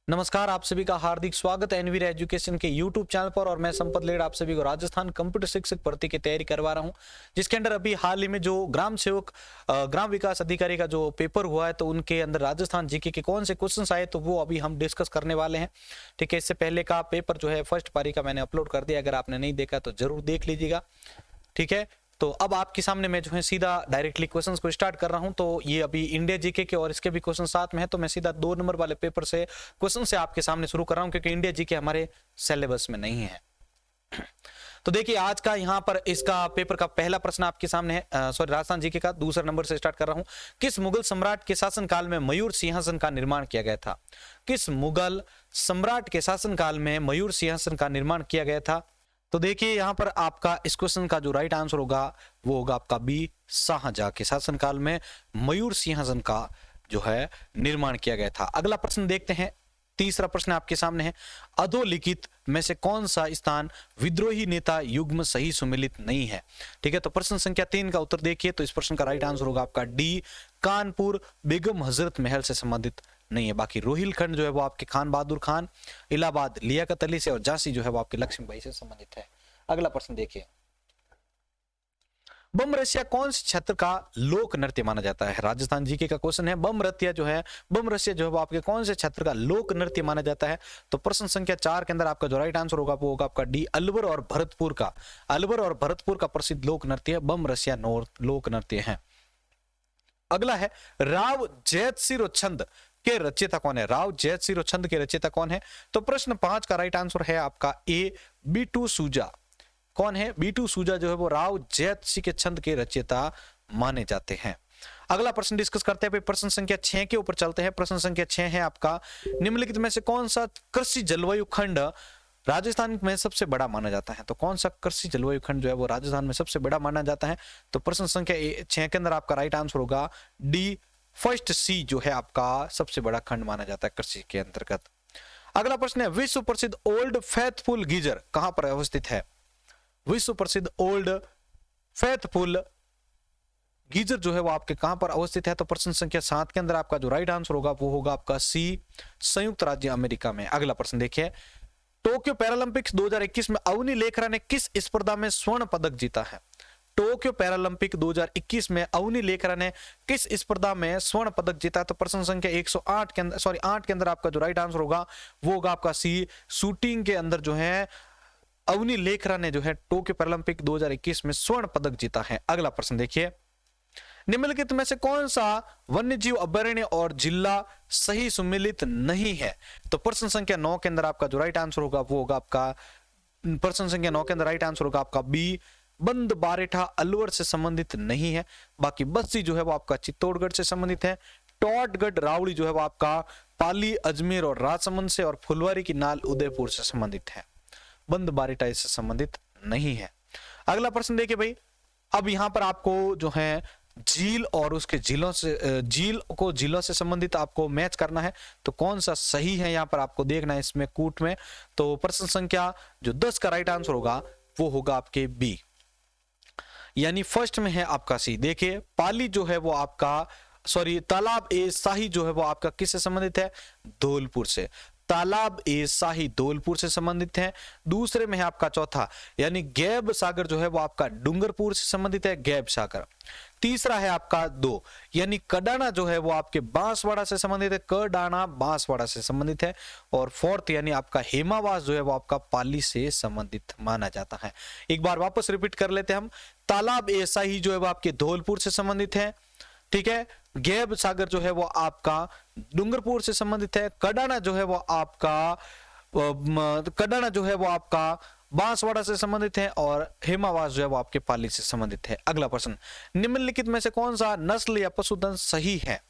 नमस्कार, आप सभी का हार्दिक स्वागत है एनवीर एजुकेशन के यूट्यूब चैनल पर। और मैं संपत लेड़ आप सभी को राजस्थान कंप्यूटर शिक्षक भर्ती की तैयारी करवा रहा हूं, जिसके अंदर अभी हाल ही में जो ग्राम सेवक ग्राम विकास अधिकारी का जो पेपर हुआ है, तो उनके अंदर राजस्थान जीके के कौन से क्वेश्चंस आए, तो वो अभी हम डिस्कस करने वाले हैं। ठीक है, इससे पहले का पेपर जो है फर्स्ट पारी का मैंने अपलोड कर दिया, अगर आपने नहीं देखा तो जरूर देख लीजिएगा। ठीक है, तो अब आपके सामने मैं जो है सीधा डायरेक्टली क्वेश्चंस को स्टार्ट कर रहा हूं। तो ये अभी इंडिया जीके के और इसके भी क्वेश्चन साथ में है, तो मैं सीधा 2 नंबर वाले पेपर से क्वेश्चन से आपके सामने शुरू कर रहा हूं, क्योंकि इंडिया जीके हमारे सिलेबस में नहीं है। तो देखिए, आज का यहाँ पर इसका पेपर का पहला प्रश्न आपके सामने है, सॉरी राजस्थान जीके का दूसरा नंबर से स्टार्ट कर रहा हूं। किस मुगल सम्राट के शासनकाल में मयूर सिंहासन का निर्माण किया गया था? किस मुगल सम्राट के शासनकाल में मयूर सिंहासन का निर्माण किया गया था? तो देखिए, यहां पर आपका इस क्वेश्चन का जो राइट आंसर होगा वो होगा आपका बी, शाहजहां के शासनकाल में मयूर सिंहासन का जो है निर्माण किया गया था। अगला प्रश्न देखते हैं, तीसरा प्रश्न आपके सामने है, अधोलिखित में से कौन सा स्थान विद्रोही नेता युग्म सही सुमेलित नहीं है? ठीक है, तो प्रश्न संख्या 3 का उत्तर देखिए, तो इस प्रश्न का राइट आंसर होगा आपका डी, कानपुर बेगम हजरत महल से संबंधित नहीं है। बाकी रोहिलखंड जो है वो आपके खान बहादुर खान, इलाहाबाद लियाकत अली से, और झांसी जो है वो आपके लक्ष्मीबाई से संबंधित है। अगला प्रश्न देखिए, बमरसिया कौन से क्षेत्र का लोक नृत्य माना जाता है? राजस्थान जीके का क्वेश्चन है, बमरसिया जो है वो आपके कौन से क्षेत्र का लोक नृत्य माना जाता है? तो प्रश्न संख्या 4 के अंदर आपका जो राइट आंसर होगा वो होगा आपका डी, अलवर और भरतपुर का प्रसिद्ध लोक नृत्य बमरसिया लोक नृत्य है। अगला है, राव जैतसिरो छंद के रचयिता कौन है? राव जैतसिरो छंद के रचयिता कौन है? तो प्रश्न 5 का राइट आंसर है आपका ए, बीटू सूजा। कौन है? बीटू सूजा जो है वो राव जैतसी के छंद के रचयिता माने जाते हैं। अगला प्रश्न डिस्कस करते हैं, प्रश्न संख्या 6 के ऊपर चलते हैं। प्रश्न संख्या 6 है आपका, निम्नलिखित में से कौन सा कृषि जलवायु खंड राजस्थान में सबसे बड़ा माना जाता है? तो कौन सा कृषि जलवायु खंड जो है वो राजस्थान में सबसे बड़ा माना जाता है? तो प्रश्न संख्या 6 के अंदर आपका राइट आंसर होगा डी, फर्स्ट सी जो है आपका सबसे बड़ा खंड माना जाता है कृषि के अंतर्गत। अगला प्रश्न है, विश्व प्रसिद्ध ओल्ड फेथफुल गीजर कहां पर अवस्थित है? विश्व प्रसिद्ध ओल्ड फेथफुल गीजर जो है वो आपके कहां पर अवस्थित है? तो प्रश्न संख्या 7 के अंदर आपका जो राइट आंसर होगा वो होगा आपका सी, संयुक्त राज्य अमेरिका में। अगला प्रश्न देखिए, टोक्यो पैरालंपिक्स 2021 में अवनी लेखरा ने किस स्पर्धा में स्वर्ण पदक जीता है? टोक्यो पैरालंपिक 2021 में अवनी लेखरा ने किस स्पर्धा में स्वर्ण पदक जीता? तो प्रश्न संख्या 108 के अंदर 8 के अंदर आपका जो राइट आंसर होगा वो होगा आपका सी, शूटिंग के अंदर जो है अवनी लेखरा ने जो है टोक्यो पैरालंपिक 2021 में स्वर्ण पदक जीता है। अगला प्रश्न देखिए, निम्नलिखित में से कौन सा वन्यजीव अभयारण्य और जिला सही सुमेलित नहीं है? तो प्रश्न संख्या 9 के अंदर आपका जो राइट आंसर होगा वो होगा आपका, प्रश्न संख्या 9 के अंदर राइट आंसर होगा आपका बी, बंद बारेठा अलवर से संबंधित नहीं है। बाकी बस्सी जो है वो आपका चित्तौड़गढ़ से संबंधित है। टॉटगढ़ रावड़ी जो है वो आपका पाली, अजमेर और राजसमंद से, और फुलवारी की नाल उदयपुर से संबंधित है। बंद बारेठा इससे संबंधित नहीं है। अगला प्रश्न देखिए भाई, अब यहां पर आपको जो है झील और उसके झीलों से संबंधित आपको मैच करना है, तो कौन सा सही है यहां पर आपको देखना है इसमें कूट में। तो प्रश्न संख्या जो 10 का राइट आंसर होगा वो होगा आपके बी, यानी फर्स्ट में है आपका सी। देखिए, पाली जो है वो आपका तालाब ए शाही जो है वो आपका किससे संबंधित है? धौलपुर से। तालाब ए शाही धौलपुर से संबंधित है। दूसरे में है आपका चौथा, यानी गैब सागर जो है वो आपका डूंगरपुर से संबंधित है, गैब सागर। तीसरा है आपका 2, यानी कडाना जो है वो आपके बांसवाड़ा से संबंधित है, कडाना बांसवाड़ा से संबंधित है। और फोर्थ यानी आपका हेमावास जो है वो आपका पाली से संबंधित माना जाता है। एक बार वापस रिपीट कर लेते हैं हम, तालाब ए शाही जो है वो आपके धौलपुर से संबंधित है, ठीक है। गैब सागर जो है वो आपका डूंगरपुर से संबंधित है। कडाना जो है वो आपका बांसवाड़ा से संबंधित है, और हेमावास जो है वो आपके पाली से संबंधित है। अगला प्रश्न, निम्नलिखित में से कौन सा नस्ल या पशुधन सही है?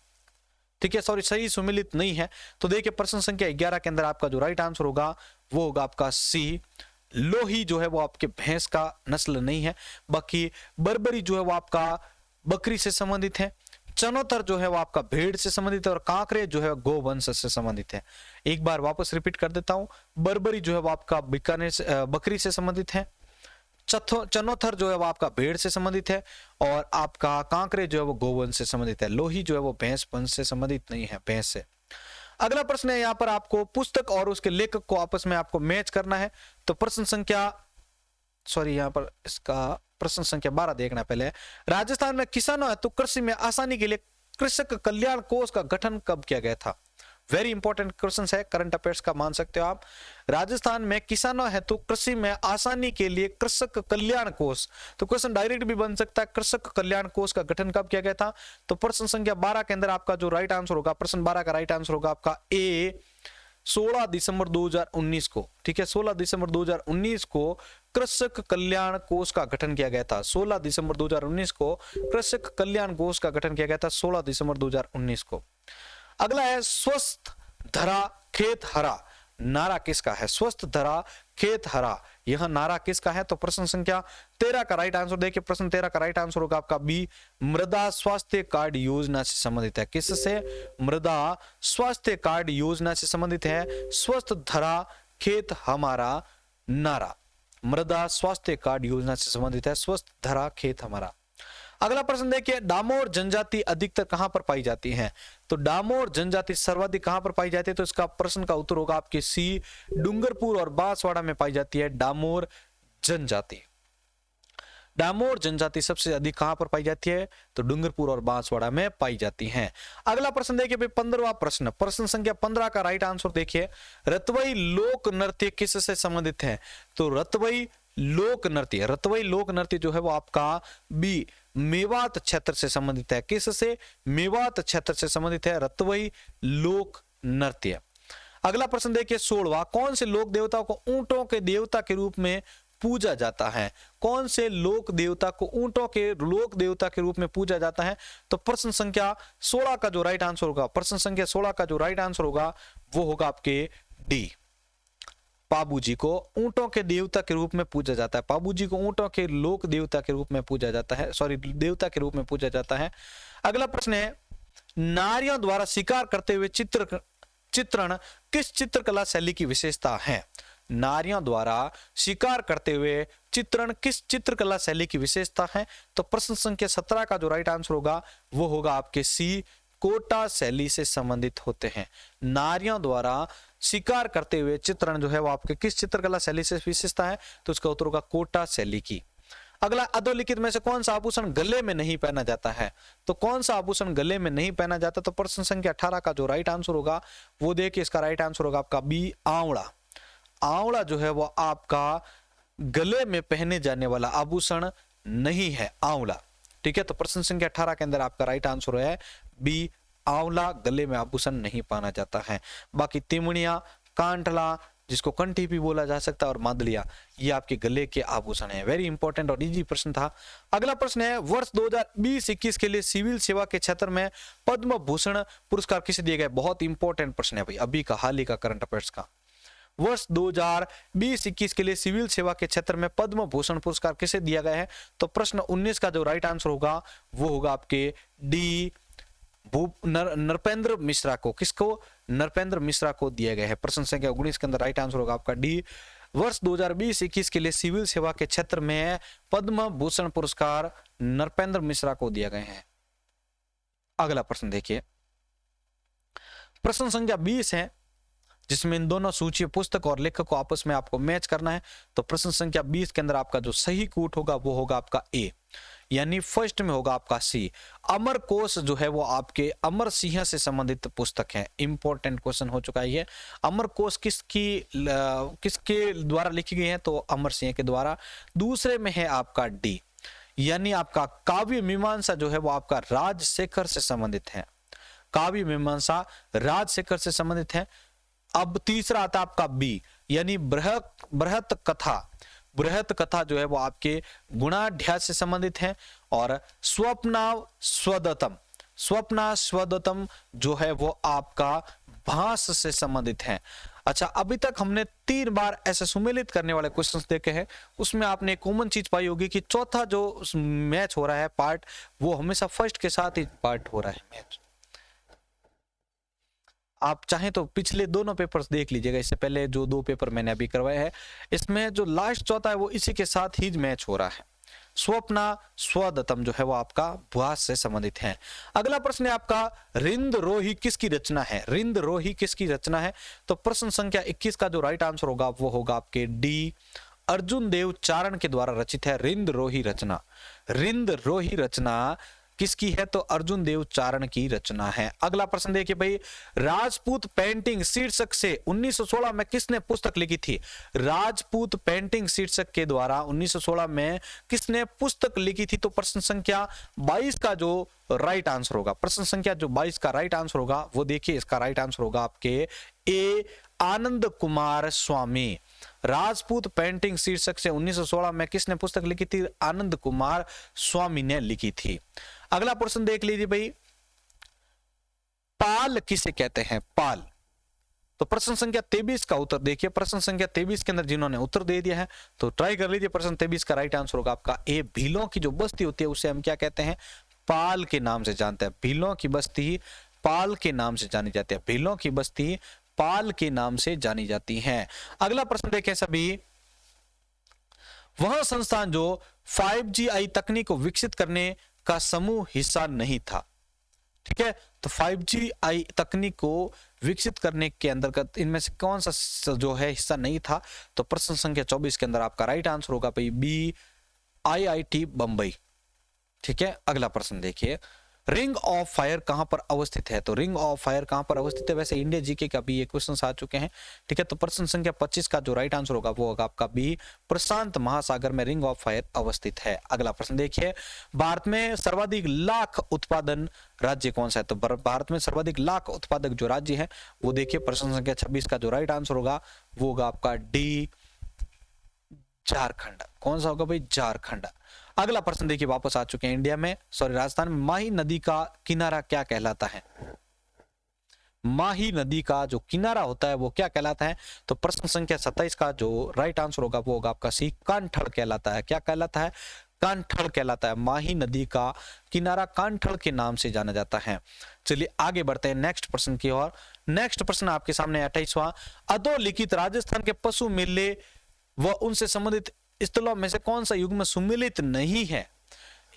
ठीक है, सही सुमेलित नहीं है। तो देखिए, प्रश्न संख्या 11 के अंदर आपका जो राइट आंसर होगा वो होगा आपका सी, लोही जो है वो आपके भैंस का नस्ल नहीं है। बाकी बर्बरी जो है वो आपका बकरी से संबंधित है। चनोतर जो है वो आपका भेड़ से संबंधित है, और कांकरे जो है गोवंश से संबंधित है। एक बार वापस रिपीट कर देता हूं, बर्बरी जो है वो आपका बीकानेर से बकरी से संबंधित है। चनोथर जो है वो आपका भेड़ से संबंधित है, और आपका कांकरे जो है वो गोवंश से संबंधित है। लोही जो है वो भैंस पंच से संबंधित नहीं है, भैंस से। अगला प्रश्न है, यहां पर आपको पुस्तक और उसके लेखक को आपस में आपको मैच करना है। तो प्रश्न संख्या यहां पर इसका प्रश्न संख्या 12 देखना पहले। राजस्थान में किसानों हेतु कृषि में आसानी के लिए कृषक कल्याण कोष का गठन कब किया गया था? वेरी इंपॉर्टेंट क्वेश्चन है, करंट अफेयर्स का मान सकते हो आप। राजस्थान में किसानों हेतु कृषि में आसानी के लिए कृषक कल्याण कोष, तो क्वेश्चन डायरेक्ट भी बन सकता है, कृषक कल्याण कोष का गठन कब किया गया था? तो प्रश्न संख्या 12 के अंदर आपका जो राइट आंसर होगा, प्रश्न 12 का राइट आंसर होगा आपका ए 16 दिसंबर 2019 को। ठीक है, 16 दिसंबर 2019 को कृषक कल्याण कोष का गठन किया गया था। 16 दिसंबर 2019 को कृषक कल्याण कोष का गठन किया गया था, 16 दिसंबर 2019 को। अगला है स्वस्थ धरा खेत हरा, नारा किसका है? स्वस्थ धरा खेत हरा, यह नारा किसका है? तो प्रश्न संख्या 13 का राइट आंसर देखिए, प्रश्न 13 का राइट आंसर होगा आपका बी, मृदा स्वास्थ्य कार्ड योजना से संबंधित है। किससे? मृदा स्वास्थ्य कार्ड योजना से संबंधित है स्वस्थ धरा खेत हमारा नारा, मृदा स्वास्थ्य कार्ड योजना से संबंधित है स्वस्थ धरा खेत हमारा। अगला प्रश्न देखिए, डामोर जनजाति अधिकतर कहां पर पाई जाती है? तो डामोर जनजाति सर्वाधिक कहां पर पाई जाती है? तो इसका प्रश्न का उत्तर होगा आपके सी, डूंगरपुर और बांसवाड़ा में पाई जाती है डामोर जनजाति। डामोर जनजाति सबसे अधिक कहां पर पाई जाती है? तो डूंगरपुर और बांसवाड़ा में पाई जाती हैं। अगला प्रश्न देखिए भाई 15वां प्रश्न, प्रश्न संख्या 15 का राइट आंसर देखिए, रतवई लोक नृत्य किससे संबंधित है? तो रतवई लोक नृत्य, रतवई लोक नृत्य जो है वो आपका बी, मेवात क्षेत्र से संबंधित है। किससे? मेवात क्षेत्र से संबंधित है रतवई लोक नृत्य। अगला प्रश्न देखिए 16वां, कौन से लोक देवता को ऊंटों के देवता के रूप में पूजा जाता है? कौन से लोक देवता को ऊंटों के लोक देवता के रूप में पूजा जाता है? तो प्रश्न संख्या 16 का जो राइट आंसर होगा, प्रश्न संख्या 16 का जो राइट आंसर होगा वो होगा आपके डी, पाबूजी को ऊंटों के देवता के रूप में पूजा जाता है। पाबूजी को ऊंटों के लोक देवता के रूप में पूजा जाता है, देवता के रूप में पूजा जाता है। अगला प्रश्न है, नारियों द्वारा शिकार करते हुए चित्रण किस चित्रकला शैली की विशेषता है? नारियों द्वारा शिकार करते हुए चित्रण किस चित्रकला शैली की विशेषता है? तो प्रश्न संख्या 17 का जो राइट आंसर होगा वो होगा आपके सी, कोटा शैली से संबंधित होते हैं। नारियों द्वारा शिकार करते हुए चित्रण जो है वो आपके किस चित्रकला शैली से विशेषता है? तो इसका उत्तर होगा कोटा शैली की। अगला, अधोलिखित में से कौन सा आभूषण गले में नहीं पहना जाता है? तो कौन सा आभूषण गले में नहीं पहना जाता? तो प्रश्न संख्या 18 का जो राइट आंसर होगा वो देखिए, इसका राइट आंसर होगा आपका बी, आंवला। आंवला जो है वो आपका गले में पहने जाने वाला आभूषण नहीं है, आंवला। ठीक है, तो प्रश्न संख्या 18 के अंदर आपका राइट आंसर है बी, आंवला गले में आभूषण नहीं पहना जाता है। बाकी तिमड़िया, कांठला जिसको कंठी भी बोला जा सकता है और मादलिया, ये आपके गले के आभूषण है। वेरी इंपॉर्टेंट और इजी प्रश्न था। अगला प्रश्न है, वर्ष 2020-21 के लिए सिविल सेवा के क्षेत्र में पद्म भूषण पुरस्कार किसे दिए गए? बहुत इंपॉर्टेंट प्रश्न है भाई, अभी का हाल ही का करंट अफेयर्स का। वर्ष 2020-21 के लिए सिविल सेवा के क्षेत्र में पद्म भूषण पुरस्कार किसे दिया गया है? तो प्रश्न 19 का जो राइट आंसर होगा वो होगा आपके डी, नरपेंद्र मिश्रा को। किसको? नरपेंद्र मिश्रा को दिया गया है। प्रश्न संख्या 19 के अंदर राइट आंसर होगा आपका डी। वर्ष 2020-21 के लिए सिविल सेवा के क्षेत्र में पद्म भूषण पुरस्कार नरपेंद्र मिश्रा को दिए गए हैं। अगला प्रश्न देखिए, प्रश्न संख्या 20 है जिसमें इन दोनों सूची पुस्तक और लेखक को आपस में आपको मैच करना है। तो प्रश्न संख्या 20 के अंदर आपका जो सही कूट होगा वो होगा आपका ए, यानी फर्स्ट में होगा आपका सी। अमर कोश जो है वो आपके अमर सिंह से संबंधित पुस्तक है। इंपॉर्टेंट क्वेश्चन हो चुका है ये। अमर कोश किसके द्वारा लिखी गई है? तो अमर सिंह के द्वारा। दूसरे में है आपका डी, यानी आपका काव्य मीमांसा जो है वो आपका राजशेखर से संबंधित है। काव्य मीमांसा राजशेखर से संबंधित है। अब तीसरा आता है आपका बी, यानी बृहत कथा। बृहत कथा जो है वो आपके गुणाढ्यास से संबंधित है। और स्वप्नाव स्वदत्तम जो है वो आपका भास से संबंधित है। अच्छा, अभी तक हमने 3 बार ऐसे सुमेलित करने वाले क्वेश्चंस देखे हैं, उसमें आपने एक कॉमन चीज पाई होगी कि चौथा जो मैच हो रहा है पार्ट, वो हमेशा फर्स्ट के साथ ही पार्ट हो रहा है मैच। आप चाहें तो पिछले दोनों पेपर्स देख लीजिएगा, इससे पहले जो 2 पेपर मैंने अभी करवाए हैं, इसमें जो लास्ट चौथा है वो इसी के साथ ही मैच हो रहा है। स्वप्ना, स्वदतम जो है वो आपका भुआस से संबंधित है। अगला प्रश्न है आपका रिंदरोही किसकी रचना है? रिंदरोही किसकी रचना है? तो प्रश्न संख्या 21 का जो राइट आंसर होगा वो होगा आपके डी, अर्जुन देव चारण के द्वारा रचित है रिंदरोही रचना। रिंदरोही रचना किसकी है? तो अर्जुन देव चारण की रचना है। अगला प्रश्न देखिए भाई, राजपूत पेंटिंग शीर्षक से 1916 में किसने पुस्तक लिखी थी? राजपूत पेंटिंग शीर्षक के द्वारा 1916 में किसने पुस्तक लिखी थी? तो प्रश्न संख्या 22 का जो राइट आंसर होगा, प्रश्न संख्या जो 22 का राइट आंसर होगा वो देखिए, इसका राइट आंसर होगा आपके ए, आनंद कुमार स्वामी। राजपूत पेंटिंग शीर्षक से 1916 में किसने पुस्तक लिखी थी? आनंद कुमार स्वामी ने लिखी थी। अगला प्रश्न देख लीजिए भाई, पाल किसे कहते हैं? पाल। तो प्रश्न संख्या 23 का उत्तर देखिए, प्रश्न संख्या 23 के अंदर जिन्होंने उत्तर दे दिया है तो ट्राई कर लीजिए। प्रश्न 23 का राइट आंसर होगा आपका ए, भीलों की जो बस्ती होती है उसे हम क्या कहते हैं? पाल के नाम से जानते हैं। भीलों की बस्ती पाल के नाम से जानी जाती है। भीलों की बस्ती पाल के नाम से जानी जाती है। अगला प्रश्न देखें सभी, वह संस्थान जो 5G तकनीक को विकसित करने का समूह हिस्सा नहीं था। ठीक है, तो 5G तकनीक को विकसित करने के अंतर्गत इनमें से कौन सा जो है हिस्सा नहीं था? तो प्रश्न संख्या 24 के अंदर आपका राइट आंसर होगा भाई बी, IIT बंबई। ठीक है, अगला प्रश्न देखिए, रिंग ऑफ फायर कहां पर अवस्थित है? तो रिंग ऑफ फायर कहां पर अवस्थित है? वैसे इंडिया जीके का भी ये क्वेश्चन आ चुके हैं। ठीक है, तो प्रश्न संख्या 25 का जो राइट आंसर होगा वो होगा आपका बी, प्रशांत महासागर में रिंग ऑफ फायर अवस्थित है। अगला प्रश्न देखिए, भारत में सर्वाधिक लाख उत्पादन राज्य कौन सा है? तो भारत में सर्वाधिक लाख उत्पादक जो राज्य है वो देखिए, प्रश्न संख्या 26 का जो राइट आंसर होगा वो होगा आपका डी, झारखंड। कौन सा होगा भाई? झारखंड। अगला प्रश्न देखिए, वापस आ चुके हैं इंडिया में, सॉरी राजस्थान में, माही नदी का किनारा क्या कहलाता है? माही नदी का जो किनारा होता है वो क्या कहलाता है? तो प्रश्न संख्या 27 का जो राइट आंसर होगा वो होगा आपका सी, कांठल कहलाता है। क्या कहलाता है? कांठल कहलाता है। माही नदी का किनारा कांठल के नाम से जाना जाता है। चलिए आगे बढ़ते हैं नेक्स्ट प्रश्न की ओर। नेक्स्ट प्रश्न आपके सामने 28वां, अधोलिखित राजस्थान के पशु मेले व उनसे संबंधित स्थलों में से कौन सा युग में सुमेलित नहीं है?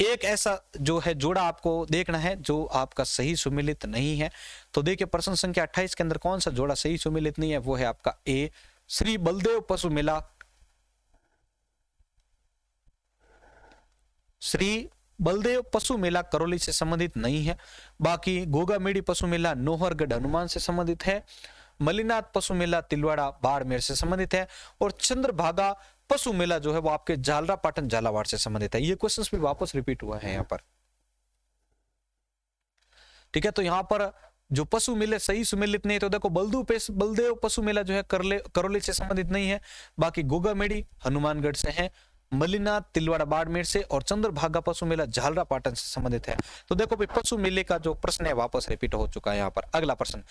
एक ऐसा जो है जोड़ा आपको देखना है जो आपका सही सुमेलित नहीं है। तो देखिए, प्रश्न संख्या 28 के अंदर कौन सा जोड़ा सही सुमेलित नहीं है? वो है आपका ए, श्री बलदेव पशु मेला। श्री बलदेव पशु मेला करौली से संबंधित नहीं है। बाकी गोगामेड़ी पशु मेला नोहरगढ़ हनुमान से संबंधित है। मलिनाथ पशु मेला तिलवाड़ा बाड़मेर से संबंधित है। और चंद्रभागा पशु मेला जो है वो आपके झालरा पाटन झालावाड़ से संबंधित है। ये क्वेश्चंस भी वापस रिपीट हुआ है यहाँ पर। ठीक है, तो यहाँ पर जो पशु मेले सही सुमेलित नहीं है, तो देखो बलदेव पशु मेला जो है करौली से संबंधित नहीं है। बाकी गोगामेड़ी हनुमानगढ़ से है, मलिनाथ तिलवाड़ा बाड़मेर से, और चंद्रभागा पशु मेला झालरा पाटन से संबंधित है। तो देखो भाई, पशु मेले का जो प्रश्न है वापस रिपीट हो चुका है यहाँ पर। अगला प्रश्न,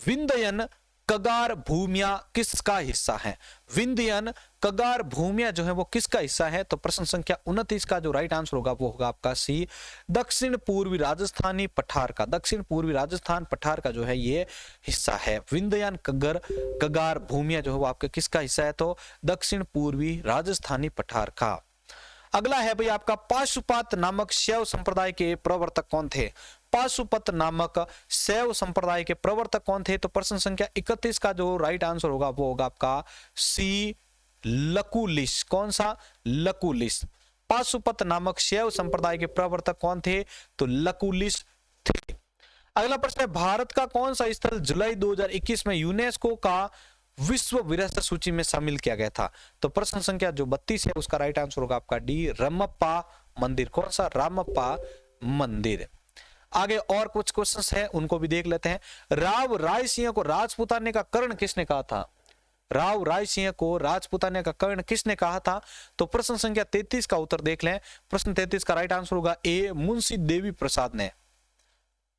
विंध्यन कगार भूमिया किसका हिस्सा है? विंध्यन कगार भूमिया जो है वो किसका हिस्सा है? तो प्रश्न संख्या 29 का जो राइट आंसर होगा वो होगा आपका सी, दक्षिण पूर्वी राजस्थानी पठार का। दक्षिण पूर्वी राजस्थान पठार का जो है ये हिस्सा है। विंध्यन कगार भूमिया जो है वो आपके किसका हिस्सा है? तो दक्षिण पूर्वी राजस्थानी पठार का। अगला है भाई आपका, पाशुपत नामक शैव संप्रदाय के प्रवर्तक कौन थे? पाशुपत नामक शैव संप्रदाय के प्रवर्तक कौन थे? तो प्रश्न संख्या 31 का जो राइट आंसर होगा वो होगा आपका सी, लकुलिश। कौन सा? लकुलिश। पाशुपत नामक शैव संप्रदाय के प्रवर्तक कौन थे? तो लकुलिश थे। अगला प्रश्न है, भारत का कौन सा स्थल जुलाई 2021 में यूनेस्को का विश्व विरासत सूची में शामिल किया गया था? तो प्रश्न संख्या जो 32 है उसका राइट आंसर होगा आपका डी, रमप्पा मंदिर। कौन सा? रामप्पा मंदिर। आगे और कुछ क्वेश्चंस हैं, उनको भी देख लेते हैं। राव राय सिंह को राजपुताने का कर्ण किसने कहा था? राव राय सिंह को राजपुताने का कर्ण किसने कहा था? तो प्रश्न संख्या 33 का उत्तर देख लें। प्रश्न 33 का राइट आंसर होगा ए, मुंशी देवी प्रसाद ने।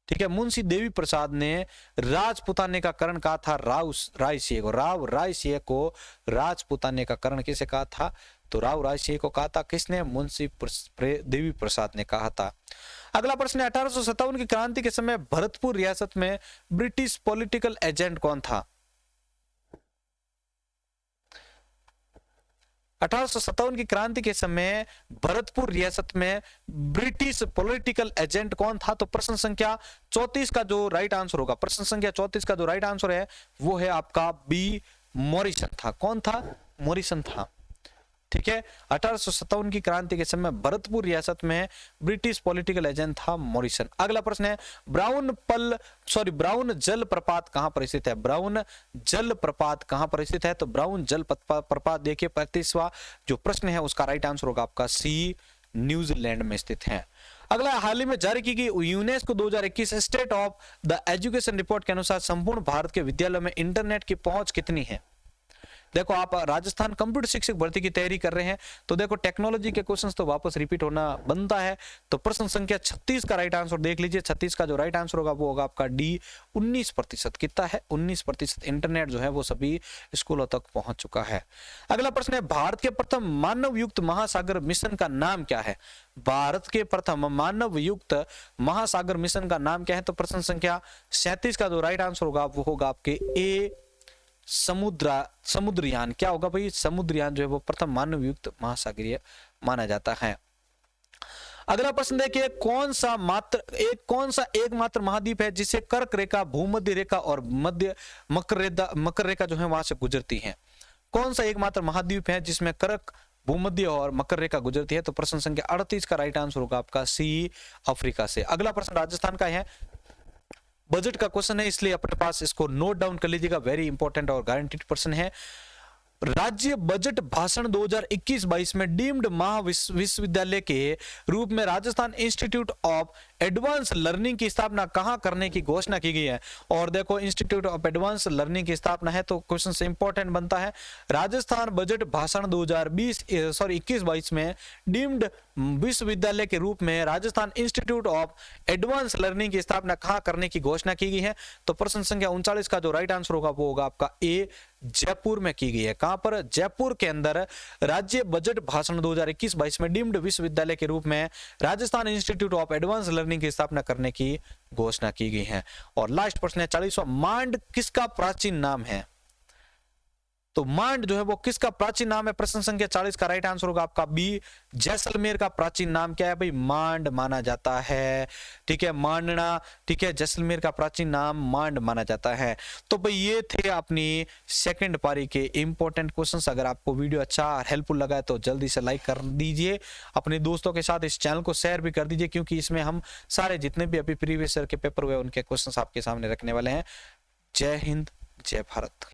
ठीक है, मुंशी देवी प्रसाद ने राजपुताने का कर्ण कहा था राव राय सिंह को। राव राय सिंह को राजपुताने का कर्ण किसे कहा था? तो राव राय सिंह को कहा था किसने? मुंशी देवी प्रसाद ने कहा था। अगला प्रश्न है, 1857 की क्रांति के समय भरतपुर रियासत में ब्रिटिश पॉलिटिकल एजेंट कौन था? 1857 की क्रांति के समय भरतपुर रियासत में ब्रिटिश पॉलिटिकल एजेंट कौन था? तो प्रश्न संख्या 34 का जो राइट आंसर होगा, प्रश्न संख्या 34 का जो राइट आंसर है वो है आपका बी, मॉरिसन था। कौन था? मॉरिसन था। ठीक है, 1857 की क्रांति के समय भरतपुर रियासत में ब्रिटिश पॉलिटिकल एजेंट था मॉरिसन। अगला प्रश्न है ब्राउन जल प्रपात कहां पर स्थित है? ब्राउन जल प्रपात कहां पर स्थित है? तो ब्राउन जल प्रपात देखिए 35वां जो प्रश्न है उसका राइट आंसर होगा आपका सी, न्यूजीलैंड में स्थित है। अगला, हाल ही में जारी की गई UNESCO 2021 state of the education report के अनुसार संपूर्ण भारत के विद्यालयों में इंटरनेट की पहुंच कितनी है? देखो, आप राजस्थान कंप्यूटर शिक्षक भर्ती की तैयारी कर रहे हैं तो देखो टेक्नोलॉजी के क्वेश्चंस तो वापस रिपीट होना बनता है। तो प्रश्न संख्या 36 का राइट आंसर देख लीजिए। 36 का जो राइट आंसर होगा वो होगा आपका डी, 19%। कितना है? 19% इंटरनेट जो है वो सभी स्कूलों तक पहुंच चुका है। अगला प्रश्न है, भारत के प्रथम मानव युक्त महासागर मिशन का नाम क्या है? भारत के प्रथम मानव युक्त महासागर मिशन का नाम क्या है? तो प्रश्न संख्या 37 का जो राइट आंसर होगा वो होगा आपके ए, समुद्रयान। क्या होगा भाई? समुद्रयान जो है वो प्रथम मानव युक्त महासागरीय माना जाता है। अगला प्रश्न देखिए, कौन सा एकमात्र महाद्वीप है जिसे कर्क रेखा, भूमध्य रेखा और मध्य मकर रेखा जो है वहां से गुजरती है? कौन सा एकमात्र महाद्वीप है जिसमें कर्क, भूमध्य और मकर रेखा गुजरती है? तो प्रश्न संख्या 38 का राइट आंसर होगा आपका सी, अफ्रीका से। अगला प्रश्न राजस्थान का है, बजट का क्वेश्चन है इसलिए अपने पास इसको नोट डाउन कर लीजिएगा, वेरी इंपॉर्टेंट और गारंटीड प्रश्न है। राज्य बजट भाषण 2021-22 में डीम्ड महाविश्वविद्यालय के रूप में Rajasthan institute of advance learning की स्थापना कहां करने की घोषणा की गई है? और देखो, इंस्टीट्यूट ऑफ एडवांस लर्निंग की स्थापना है तो क्वेश्चन से इंपॉर्टेंट बनता है, राजस्थान बजट भाषण 2021-22 में डीम्ड विश्वविद्यालय के रूप में Rajasthan institute of advance learning की स्थापना कहां करने की घोषणा की गई है? तो प्रश्न संख्या 39 का जो राइट आंसर होगा वो होगा आपका ए, जयपुर में की गई है। कहां पर? जयपुर के अंदर राज्य बजट भाषण 2021-22 में डीम्ड विश्वविद्यालय के रूप में Rajasthan institute of advance learning की स्थापना करने की घोषणा की गई है। और लास्ट प्रश्न है 40वां, मांड किसका प्राचीन नाम है? तो मांड जो है वो किसका प्राचीन नाम है? प्रश्न संख्या 40 का राइट आंसर होगा आपका बी, जैसलमेर का प्राचीन नाम क्या है भाई? मांड माना जाता है। ठीक है, मांडना। ठीक है, जैसलमेर का प्राचीन नाम मांड माना जाता है। तो भाई ये थे अपनी सेकंड पारी के इंपॉर्टेंट क्वेश्चंस। अगर आपको वीडियो अच्छा और हेल्पफुल लगा है तो जल्दी से लाइक कर दीजिए, अपने दोस्तों के साथ इस चैनल को शेयर भी कर दीजिए, क्योंकि इसमें हम सारे जितने भी अभी प्रीवियस ईयर के पेपर हुए उनके क्वेश्चंस आपके सामने रखने वाले हैं। जय हिंद, जय भारत।